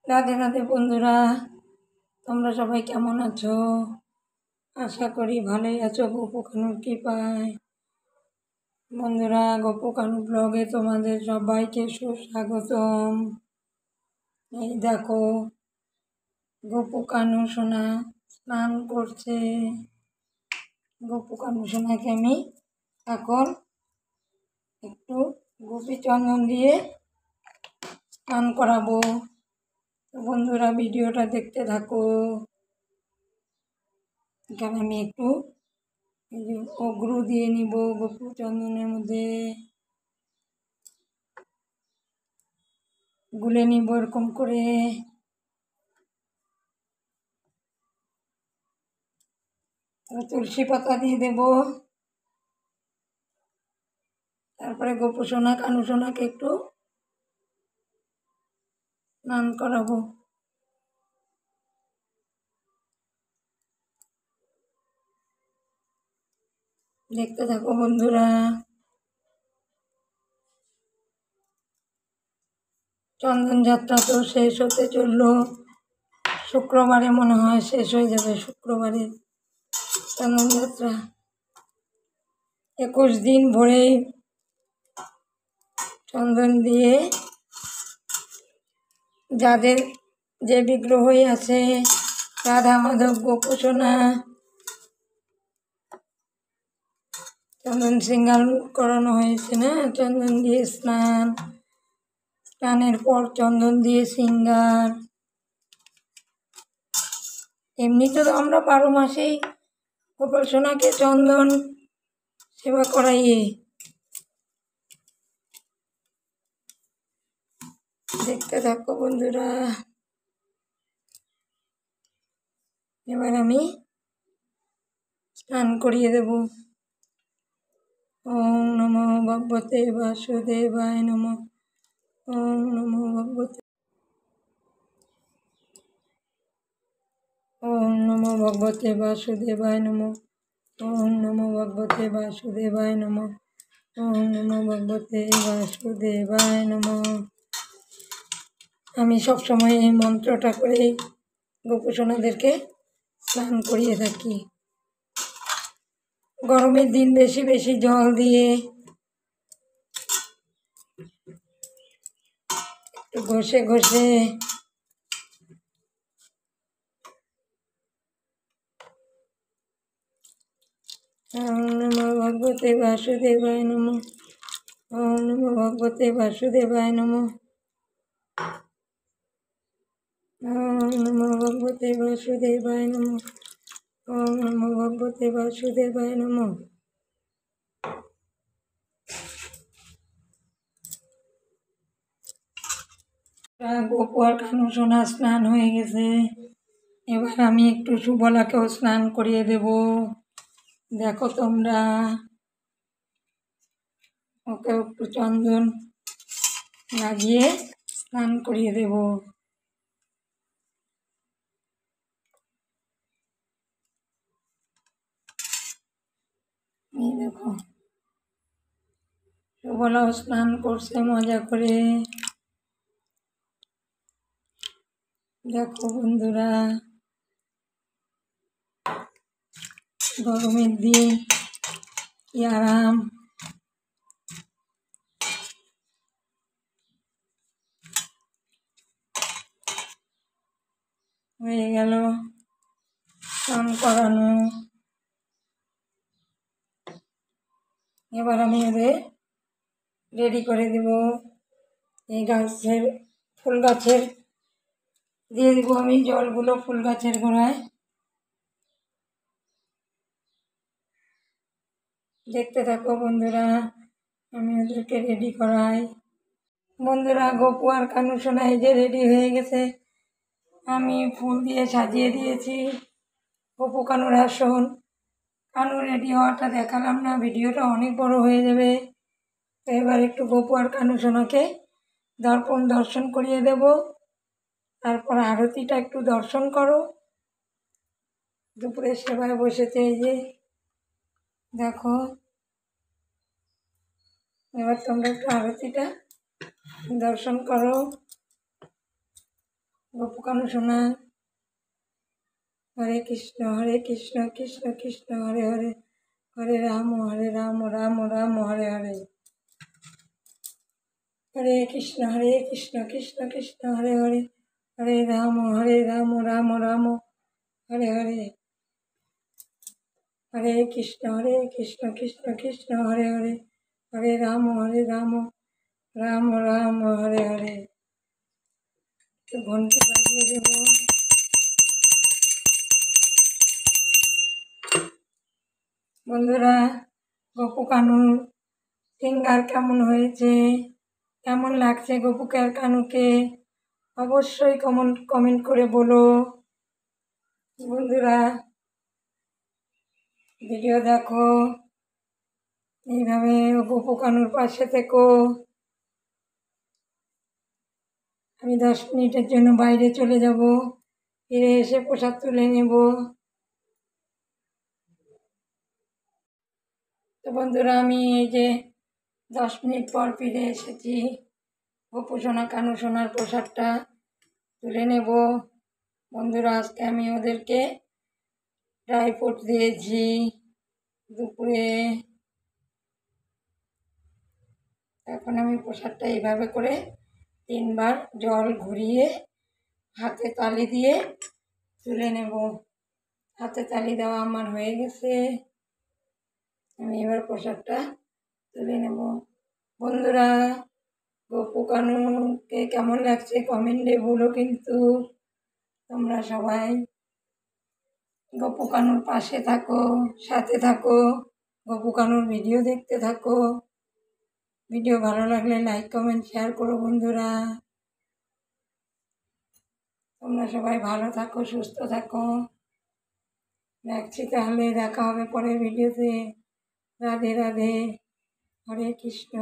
রাধে রাধে বন্ধুরা, তোমরা সবাই কেমন আছো? আশা করি ভালোই আছো গপু কানুর কৃপায়। বন্ধুরা, গপু কানু ব্লগে তোমাদের সবাইকে সুস্বাগতম। এই দেখো, গপু কানু সোনা স্নান করছে। গপু কানু সোনাকে আমি এখন একটু গোপী চন্দন দিয়ে স্নান করাবো। বন্ধুরা, ভিডিওটা দেখতে থাকো। এখানে আমি একটু এই যে অগ্রু দিয়ে নিব গপু চন্দনের মধ্যে, গুলে নিব এরকম করে। তুলসী পাতা দিয়ে দেব। তারপরে গপু সোনা কানু সোনাকে একটু স্নান করাবো। দেখতে থাকো বন্ধুরা। চন্দন যাত্রা তো শেষ হতে চললো। শুক্রবারে মনে হয় শেষ হয়ে যাবে, শুক্রবারে চন্দন যাত্রা। 21 দিন ভরেই চন্দন দিয়ে যাদের যে বিগ্রহই আছে, রাধা মাধব গপু সোনা, চন্দন শৃঙ্গার করানো হয়েছে না, চন্দন দিয়ে স্নানের পর চন্দন দিয়ে শৃঙ্গার। এমনিতে তো আমরা 12 মাসেই গোপাল সোনাকে চন্দন সেবা করাইয়ে। দেখতে থাকো বন্ধুরা। এবার আমি স্নান করিয়ে দেব। ওম নমো ভগবতে বাসুদেবায় নমঃ। ওম নমো ভগবতে ওম নমো ভগবতে বাসুদেবায় নমঃ। ওম নমো ভগবতে বাসুদেবায় নমঃ। ওম নমো ভগবতে বাসুদেবায় নমঃ। আমি সবসময় এই মন্ত্রটা করেই গপু সোনাদেরকে স্নান করিয়ে থাকি। গরমের দিন বেশি বেশি জল দিয়ে একটু ঘষে ঘষে ওম নমো ভগবতে বাসুদেবায় নমঃ। ওম নমো ভগবতে বাসুদেবায় নমঃ। ওম নমো ভগবতে বাসুদেবায় নমঃ। ওম নমো ভগবতে বাসুদেবায় নমঃ। গপু আর কানু সোনা স্নান হয়ে গেছে। এবার আমি একটু সুবলাকেও স্নান করিয়ে দেব। দেখো তোমরা, ওকে একটু চন্দন লাগিয়ে স্নান করিয়ে দেব। এই দেখো, সুবলাও স্নান করছে মজা করে। দেখো বন্ধুরা, গরমের দিন কি আরাম। হয়ে গেল স্নান করানো। এবার আমি ওদের রেডি করে দেব। এই ফুল গাছের দিয়ে দেবো আমি জলগুলো ফুল গাছের গোড়ায়। দেখতে থাকো বন্ধুরা, আমি ওদেরকে রেডি করাই। বন্ধুরা, গপু আর কানু সোনা এই যে রেডি হয়ে গেছে। আমি ফুল দিয়ে সাজিয়ে দিয়েছি গপু কানুর আসন। কানু রেডি হওয়াটা দেখালাম না, ভিডিওটা অনেক বড় হয়ে যাবে। তো এবার একটু গপু আর কানু সোনাকে দর্শন করিয়ে দেব। তারপর আরতিটা একটু দর্শন করো। দুপুরের সেবায় বসেছে এই যে দেখো। এবার তোমরা একটু আরতিটা দর্শন করো। গপু কানু সোনা। হরে কৃষ্ণ কৃষ্ণ কৃষ্ণ হরে হরে, হরে রাম রাম রাম হরে হরে। হরে কৃষ্ণ কৃষ্ণ কৃষ্ণ হরে হরে, হরে রাম রাম রাম হরে হরে। হরে কৃষ্ণ কৃষ্ণ কৃষ্ণ হরে হরে, হরে রাম রাম রাম হরে হরে। একটু ঘন্টি বাজিয়ে দেব। বন্ধুরা, গপু কানুর সিঙ্গার কেমন হয়েছে, কেমন লাগছে গপু কানুকে অবশ্যই কমেন্ট করে বলো। বন্ধুরা, ভিডিও দেখো, এইভাবে গপু কানুর পাশে থেকো। আমি 10 মিনিটের জন্য বাইরে চলে যাব, ফিরে এসে প্রসাদ তুলে নেব। তো বন্ধুরা, আমি এই যে 10 মিনিট পর ফিরে এসেছি। গপু সোনা কানু সোনার প্রসাদটা তুলে নেব। বন্ধুরা, আজকে আমি ওদেরকে ড্রাই ফ্রুট দিয়েছি দুপুরে। এখন আমি প্রসাদটা এইভাবে করে 3 বার জল ঘুরিয়ে হাতে তালি দিয়ে তুলে নেব। হাতে তালি দেওয়া আমার হয়ে গেছে। আমি এবার প্রসাদটা তুলে নেব। বন্ধুরা, গপু কানুকে কেমন লাগছে কমেন্টে বলো কিন্তু। তোমরা সবাই গপু কানুর পাশে থাকো, সাথে থাকো, গপু কানুর ভিডিও দেখতে থাকো। ভিডিও ভালো লাগলে লাইক কমেন্ট শেয়ার করো বন্ধুরা। তোমরা সবাই ভালো থাকো, সুস্থ থাকো। রাখছি তাহলে, দেখা হবে পরের ভিডিওতে। রাধে রাধে, হরে কৃষ্ণ।